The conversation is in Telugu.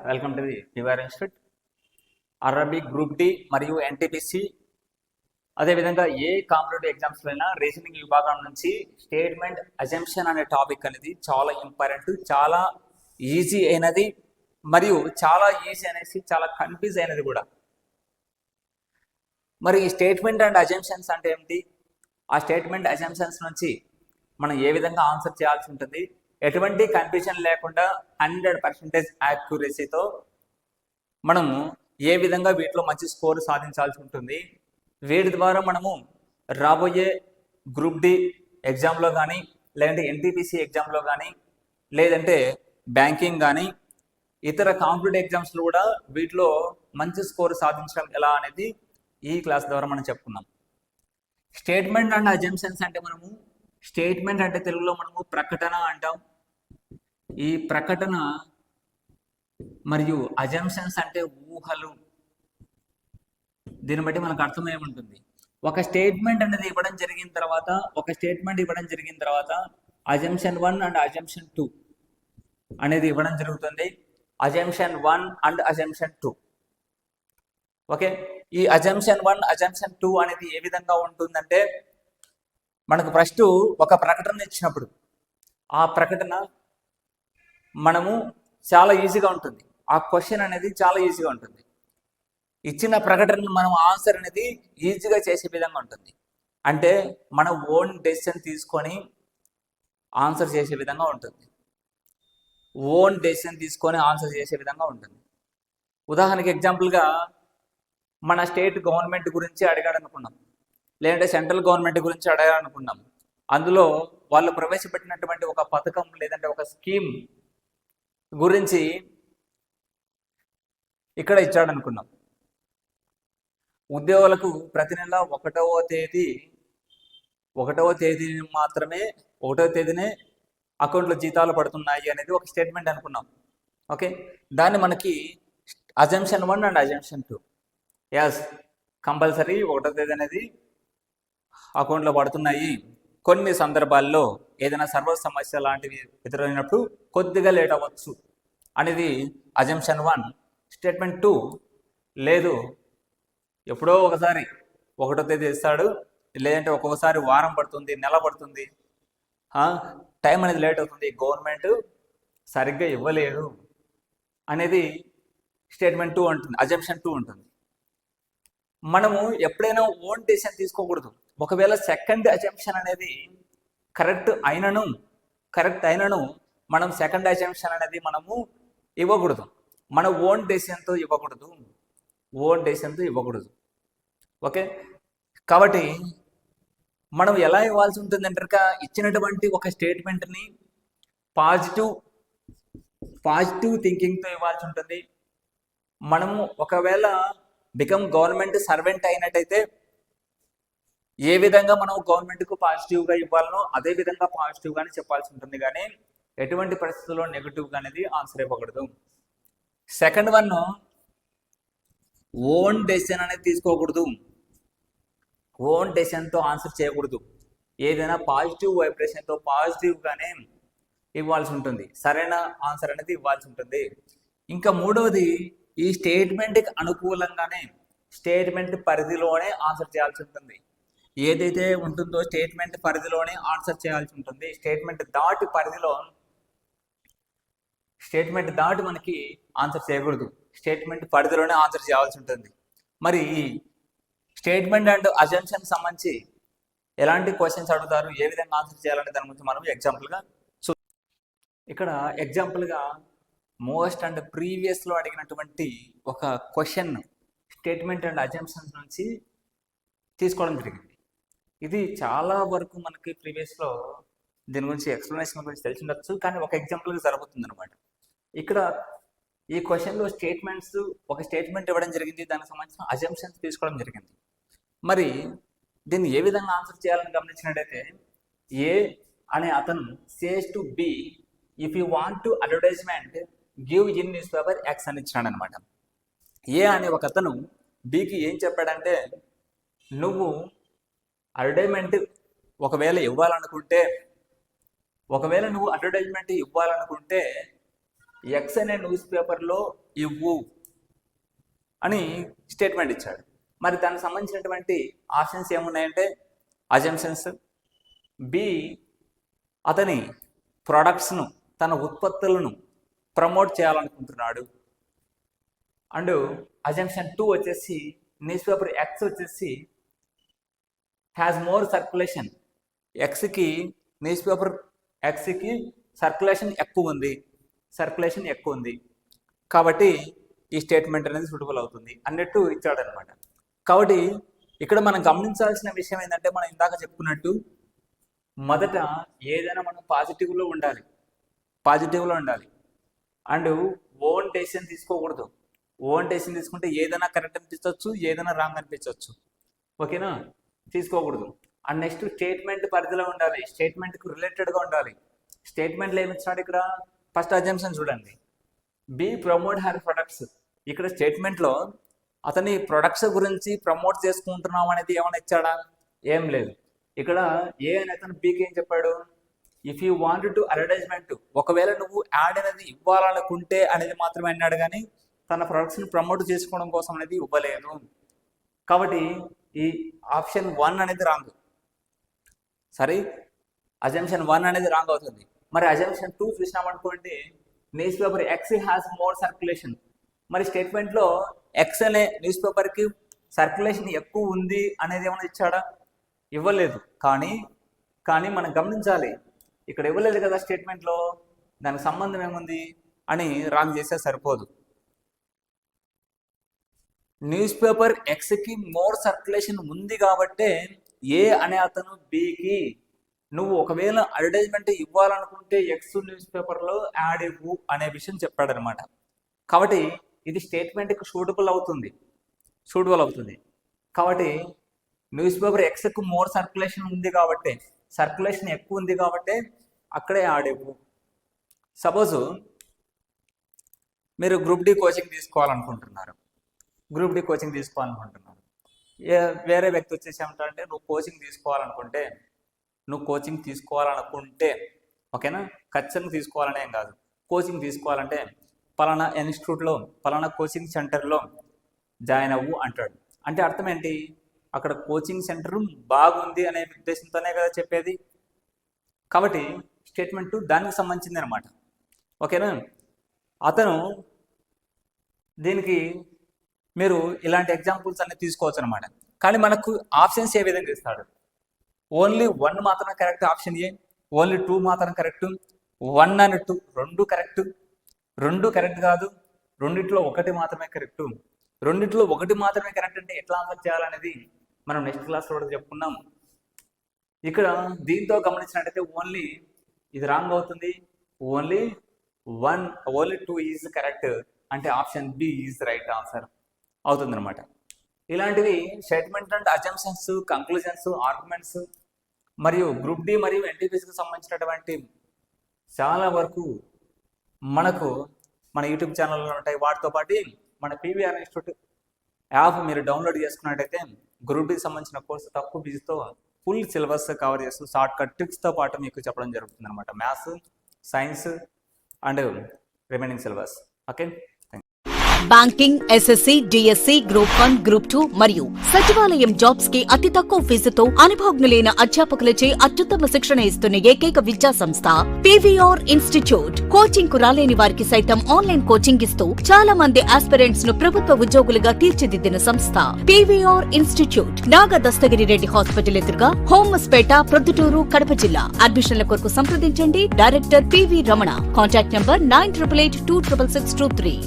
Welcome to the TR institute. Arabic group D మరియు ఎన్టీపీసీ అదేవిధంగా ఏ కాంపిటేటివ్ ఎగ్జామ్స్లో అయినా రీజనింగ్ విభాగం నుంచి స్టేట్మెంట్ అజంప్షన్ అనే టాపిక్ అనేది చాలా ఇంపార్టెంట్, చాలా ఈజీ అయినది మరియు చాలా ఈజీ అనేసి చాలా కన్ఫ్యూజ్ అయినది కూడా. మరి ఈ స్టేట్మెంట్ అండ్ అజంప్షన్స్ అంటే ఏమిటి? ఆ స్టేట్మెంట్ అజంప్షన్స్ నుంచి మనం ఏ విధంగా ఆన్సర్ చేయాల్సి ఉంటుంది, ఎటువంటి కన్ఫ్యూజన్ లేకుండా 100% యాక్యురసీతో మనము ఏ విధంగా వీటిలో మంచి స్కోర్ సాధించాల్సి ఉంటుంది, వీటి ద్వారా మనము రాబోయే గ్రూప్ డి ఎగ్జామ్లో కానీ, లేదంటే ఎన్టీపీసీ ఎగ్జామ్లో కానీ, లేదంటే బ్యాంకింగ్ కానీ, ఇతర కాంపిటేటివ్ ఎగ్జామ్స్లో కూడా వీటిలో మంచి స్కోర్ సాధించడం ఎలా అనేది ఈ క్లాస్ ద్వారా మనం చెప్పుకున్నాం. స్టేట్మెంట్ అండ్ అజంప్షన్స్ అంటే మనము స్టేట్మెంట్ అంటే తెలుగులో మనము ప్రకటన అంటాం. ఈ ప్రకటన మరియు అజంప్షన్స్ అంటే ఊహలు. దీన్ని బట్టి మనకు అర్థం ఏముంటుంది, ఒక స్టేట్మెంట్ అనేది ఇవ్వడం జరిగిన తర్వాత అజంప్షన్ 1 అండ్ అజంప్షన్ 2 అనేది ఇవ్వడం జరుగుతుంది. Assumption 1 and assumption 2. ఓకే, ఈ అజంప్షన్ 1 అజంప్షన్ 2 అనేది ఏ విధంగా ఉంటుందంటే, మనకు ఫస్ట్ ఒక ప్రకటన ఇచ్చినప్పుడు ఆ ప్రకటన మనము చాలా ఈజీగా ఉంటుంది, ఆ క్వశ్చన్ అనేది చాలా ఈజీగా ఉంటుంది. ఇచ్చిన ప్రకటనను మనం ఆన్సర్ అనేది ఈజీగా చేసే విధంగా ఉంటుంది. అంటే మన ఓన్ డెసిషన్ తీసుకొని ఆన్సర్ చేసే విధంగా ఉంటుంది. ఉదాహరణకి ఎగ్జాంపుల్గా మన స్టేట్ గవర్నమెంట్ గురించి అడగాడు అనుకున్నాం, లేదంటే సెంట్రల్ గవర్నమెంట్ గురించి అడగాలనుకున్నాం. అందులో వాళ్ళు ప్రవేశపెట్టినటువంటి ఒక పథకం లేదంటే ఒక స్కీమ్ గురించి ఇక్కడ ఇచ్చాడు అనుకున్నాం. ఉద్యోగులకు ప్రతి నెల 1వ తేదీనే అకౌంట్లో జీతాలు పడుతున్నాయి అనేది ఒక స్టేట్మెంట్ అనుకున్నాం. ఓకే, దాన్ని మనకి assumption 1 and assumption 2. Yes, compulsory 1వ తేదీ అనేది అకౌంట్లో పడుతున్నాయి. కొన్ని సందర్భాల్లో ఏదైనా సర్వర్ సమస్య లాంటివి ఎదురైనప్పుడు కొద్దిగా లేట్ అవ్వచ్చు అనేది అజంప్షన్ 1. స్టేట్మెంట్ 2, లేదు ఎప్పుడో ఒకసారి 1వ తేదీ ఇస్తాడు, లేదంటే ఒక్కొక్కసారి వారం పడుతుంది, నెల పడుతుంది, టైం అనేది లేట్ అవుతుంది, గవర్నమెంట్ సరిగ్గా ఇవ్వలేదు అనేది స్టేట్మెంట్ 2 ఉంటుంది, అజంప్షన్ 2 ఉంటుంది. మనము ఎప్పుడైనా ఓన్ డెసిషన్ తీసుకోకూడదు. ఒకవేళ సెకండ్ అజంప్షన్ అనేది కరెక్ట్ అయినను మనం సెకండ్ అజంప్షన్ అనేది మనము ఇవ్వకూడదు, మన ఓన్ డెసిషన్తో ఇవ్వకూడదు. ఓకే, కాబట్టి మనం ఎలా ఇవ్వాల్సి ఉంటుంది అంటే, ఇచ్చినటువంటి ఒక స్టేట్మెంట్ని పాజిటివ్ థింకింగ్తో ఇవ్వాల్సి ఉంటుంది. మనము ఒకవేళ గవర్నమెంట్ సర్వెంట్ అయినట్టయితే ఏ విధంగా మనం గవర్నమెంట్కు పాజిటివ్గా ఇవ్వాలనో అదే విధంగా పాజిటివ్గానే చెప్పాల్సి ఉంటుంది, కానీ ఎటువంటి పరిస్థితుల్లో నెగిటివ్గా అనేది ఆన్సర్ ఇవ్వకూడదు. సెకండ్ వన్, ఓన్ డెసిషన్ అనేది తీసుకోకూడదు, ఓన్ డెసిషన్తో ఆన్సర్ చేయకూడదు. ఏదైనా పాజిటివ్ వైబ్రేషన్తో పాజిటివ్గానే ఇవ్వాల్సి ఉంటుంది, సరైన ఆన్సర్ అనేది ఇవ్వాల్సి ఉంటుంది. ఇంకా మూడవది, ఈ స్టేట్మెంట్కి అనుకూలంగానే స్టేట్మెంట్ పరిధిలోనే ఆన్సర్ చేయాల్సి ఉంటుంది. ఏదైతే ఉంటుందో స్టేట్మెంట్ పరిధిలోనే ఆన్సర్ చేయాల్సి ఉంటుంది. స్టేట్మెంట్ దాటి మనకి ఆన్సర్ చేయకూడదు, స్టేట్మెంట్ పరిధిలోనే ఆన్సర్ చేయాల్సి ఉంటుంది. మరి స్టేట్మెంట్ అండ్ అజంప్షన్ సంబంధించి ఎలాంటి క్వశ్చన్స్ అడుగుతారు, ఏ విధంగా ఆన్సర్ చేయాలనే దాని గురించి మనం ఎగ్జాంపుల్గా ఇక్కడ ఎగ్జాంపుల్గా మోస్ట్ అండ్ ప్రీవియస్లో అడిగినటువంటి ఒక క్వశ్చన్ స్టేట్మెంట్ అండ్ అజంప్షన్స్ నుంచి తీసుకోవడం జరిగింది. ఇది చాలా వరకు మనకి ప్రీవియస్లో దీని గురించి ఎక్స్ప్లెనేషన్ గురించి తెలిసి ఉండొచ్చు, కానీ ఒక ఎగ్జాంపుల్గా జరుగుతుంది అనమాట. ఇక్కడ ఈ క్వశ్చన్లో ఒక స్టేట్మెంట్ ఇవ్వడం జరిగింది, దానికి సంబంధించిన అజంప్షన్స్ తీసుకోవడం జరిగింది. మరి దీన్ని ఏ విధంగా ఆన్సర్ చేయాలని గమనించినట్టయితే, ఏ అనే అతను says to be, if you want to advertisement give in news paper X అని ఇచ్చినాడు అనమాట. ఏ అనే ఒక అతను బికి ఏం చెప్పాడంటే, నువ్వు అడ్వర్టైజ్మెంట్ ఒకవేళ ఇవ్వాలనుకుంటే ఎక్స్ అనే న్యూస్ పేపర్లో ఇవ్వు అని స్టేట్మెంట్ ఇచ్చాడు. మరి దానికి సంబంధించినటువంటి ఆప్షన్స్ ఏమున్నాయంటే అజంప్షన్స్, బి అతని ప్రొడక్ట్స్ను తన ఉత్పత్తులను ప్రమోట్ చేయాలనుకుంటున్నాడు. అండ్ అజంప్షన్ 2 వచ్చేసి న్యూస్ పేపర్ ఎక్స్ వచ్చేసి has more circulation. News paper ఎక్స్కి సర్క్యులేషన్ ఎక్కువ ఉంది కాబట్టి ఈ స్టేట్మెంట్ అనేది సూటబుల్ అవుతుంది అన్నట్టు ఇచ్చాడనమాట. కాబట్టి ఇక్కడ మనం గమనించాల్సిన విషయం ఏంటంటే, మనం ఇందాక చెప్పుకున్నట్టు మొదట ఏదైనా మనం పాజిటివ్లో ఉండాలి అండ్ ఓన్ డెసిషన్ తీసుకోకూడదు. ఓన్ డెసిషన్ తీసుకుంటే ఏదైనా కరెక్ట్ అనిపించవచ్చు, ఏదైనా రాంగ్ అనిపించవచ్చు. ఓకేనా, తీసుకోకూడదు. అండ్ నెక్స్ట్ స్టేట్మెంట్ పరిధిలో ఉండాలి, స్టేట్మెంట్కి రిలేటెడ్గా ఉండాలి. స్టేట్మెంట్లో ఏమి ఇచ్చినాడు ఇక్కడ? ఫస్ట్ అజంప్షన్ చూడండి, బి ప్రమోట్ హర్ ప్రొడక్ట్స్. ఇక్కడ స్టేట్మెంట్లో అతని ప్రొడక్ట్స్ గురించి ప్రమోట్ చేసుకుంటున్నాం అనేది ఏమైనా ఇచ్చాడా? ఏం లేదు. ఇక్కడ ఏ అని అతను బికి ఏం చెప్పాడు? If you want to advertisement, ఒకవేళ నువ్వు యాడ్ అనేది ఇవ్వాలనుకుంటే అనేది మాత్రమే అన్నాడు, కానీ తన ప్రొడక్ట్స్ని ప్రమోట్ చేసుకోవడం కోసం అనేది ఇవ్వలేదు. కాబట్టి ఈ ఆప్షన్ 1 అనేది రాంగ్. సరే, అజంప్షన్ 1 అనేది రాంగ్ అవుతుంది. మరి అజంప్షన్ 2 చూసినామనుకోండి, news paper X has more circulation. మరి స్టేట్మెంట్లో ఎక్స్ అనే న్యూస్ పేపర్కి సర్క్యులేషన్ ఎక్కువ ఉంది అనేది ఏమైనా ఇచ్చాడా? ఇవ్వలేదు. కానీ మనం గమనించాలి, ఇక్కడ ఇవ్వలేదు కదా స్టేట్మెంట్లో, దానికి సంబంధం ఏముంది అని రాంగ్ చేస్తే సరిపోదు. న్యూస్ పేపర్ ఎక్స్కి మోర్ సర్క్యులేషన్ ఉంది కాబట్టే ఏ అనే అతను బికి నువ్వు ఒకవేళ అడ్వర్టైజ్మెంట్ ఇవ్వాలనుకుంటే ఎక్స్ న్యూస్ పేపర్లో యాడ్ ఇవ్వు అనే విషయం చెప్పాడనమాట. కాబట్టి ఇది స్టేట్మెంట్కి సూటబుల్ అవుతుంది. కాబట్టి న్యూస్ పేపర్ ఎక్స్కి మోర్ సర్క్యులేషన్ ఉంది కాబట్టి, సర్క్యులేషన్ ఎక్కువ ఉంది కాబట్టి అక్కడే యాడ్ ఇవ్వు. సపోజు మీరు గ్రూప్ డి కోచింగ్ తీసుకోవాలనుకుంటున్నారు. వేరే వ్యక్తి వచ్చేసి ఏమంటారంటే, నువ్వు కోచింగ్ తీసుకోవాలనుకుంటే ఓకేనా, ఖచ్చితంగా తీసుకోవాలనే ఏం కాదు. కోచింగ్ తీసుకోవాలంటే పలానా ఇన్స్టిట్యూట్లో పలానా కోచింగ్ సెంటర్లో జాయిన్ అవ్వు అంటాడు. అంటే అర్థం ఏంటి? అక్కడ కోచింగ్ సెంటర్ బాగుంది అనే ఉద్దేశంతోనే కదా చెప్పేది. కాబట్టి స్టేట్మెంట్ దానికి సంబంధించింది అనమాట. ఓకేనా, అతను దీనికి మీరు ఇలాంటి ఎగ్జాంపుల్స్ అన్ని తీసుకోవచ్చు అనమాట. కానీ మనకు ఆప్షన్స్ ఏ విధంగా ఇస్తాడు? ఓన్లీ 1 మాత్రమే కరెక్ట్ ఆప్షన్ ఏ, ఓన్లీ 2 మాత్రం కరెక్ట్, 1 and 2 రెండు కరెక్ట్ కాదు, రెండిట్లో ఒకటి మాత్రమే కరెక్ట్. రెండిట్లో ఒకటి మాత్రమే కరెక్ట్ అంటే ఎట్లా ఆన్సర్ చేయాలనేది మనం నెక్స్ట్ క్లాస్లో కూడా చెప్పుకున్నాం. ఇక్కడ దీంతో గమనించినట్టయితే ఓన్లీ ఇది రాంగ్ అవుతుంది, ఓన్లీ 2 ఈజ్ కరెక్ట్ అంటే option B is right answer అవుతుంది అనమాట. ఇలాంటివి statement and assumptions, conclusions, arguments మరియు గ్రూప్ డి మరియు ఎన్టీపీసీకి సంబంధించినటువంటి చాలా వరకు మనకు మన యూట్యూబ్ ఛానల్లో ఉంటాయి. వాటితో పాటు మన పీవీఆర్ ఇన్స్టిట్యూట్ యాప్ మీరు డౌన్లోడ్ చేసుకున్నట్టయితే గ్రూప్ డికి సంబంధించిన కోర్సు తక్కువ ఫీజుతో ఫుల్ సిలబస్ కవర్ చేస్తూ షార్ట్ కట్ ట్రిక్స్తో పాటు మీకు చెప్పడం జరుగుతుంది అనమాట. Maths, science and remaining syllabus. Okay, banking, SSC, DSC, group 1, group 2 మరియు సచివాలయం జాబ్స్ కి అతి తక్కువ ఫీజుతో అనుభవజ్ఞులైన అధ్యాపకులచే అత్యుత్తమ శిక్షణ ఇస్తున్న ఏకైక విద్యా సంస్థ పీవీఆర్ ఇన్స్టిట్యూట్. కోచింగ్ కు రాలేని వారికి సైతం ఆన్లైన్ కోచింగ్ ఇస్తూ చాలా మంది ఆస్పిరెంట్స్ ను ప్రభుత్వ ఉద్యోగులుగా తీర్చిదిద్దిన సంస్థ పీవీఆర్ ఇన్స్టిట్యూట్. నాగ దస్తగిరి రెడ్డి హాస్పిటల్ ఎదురుగా, హోమస్పేట, ప్రొద్దుటూరు, కడప జిల్లా. అడ్మిషన్ల కొరకు సంప్రదించండి. Director PV Ramana. Contact number 9882666623.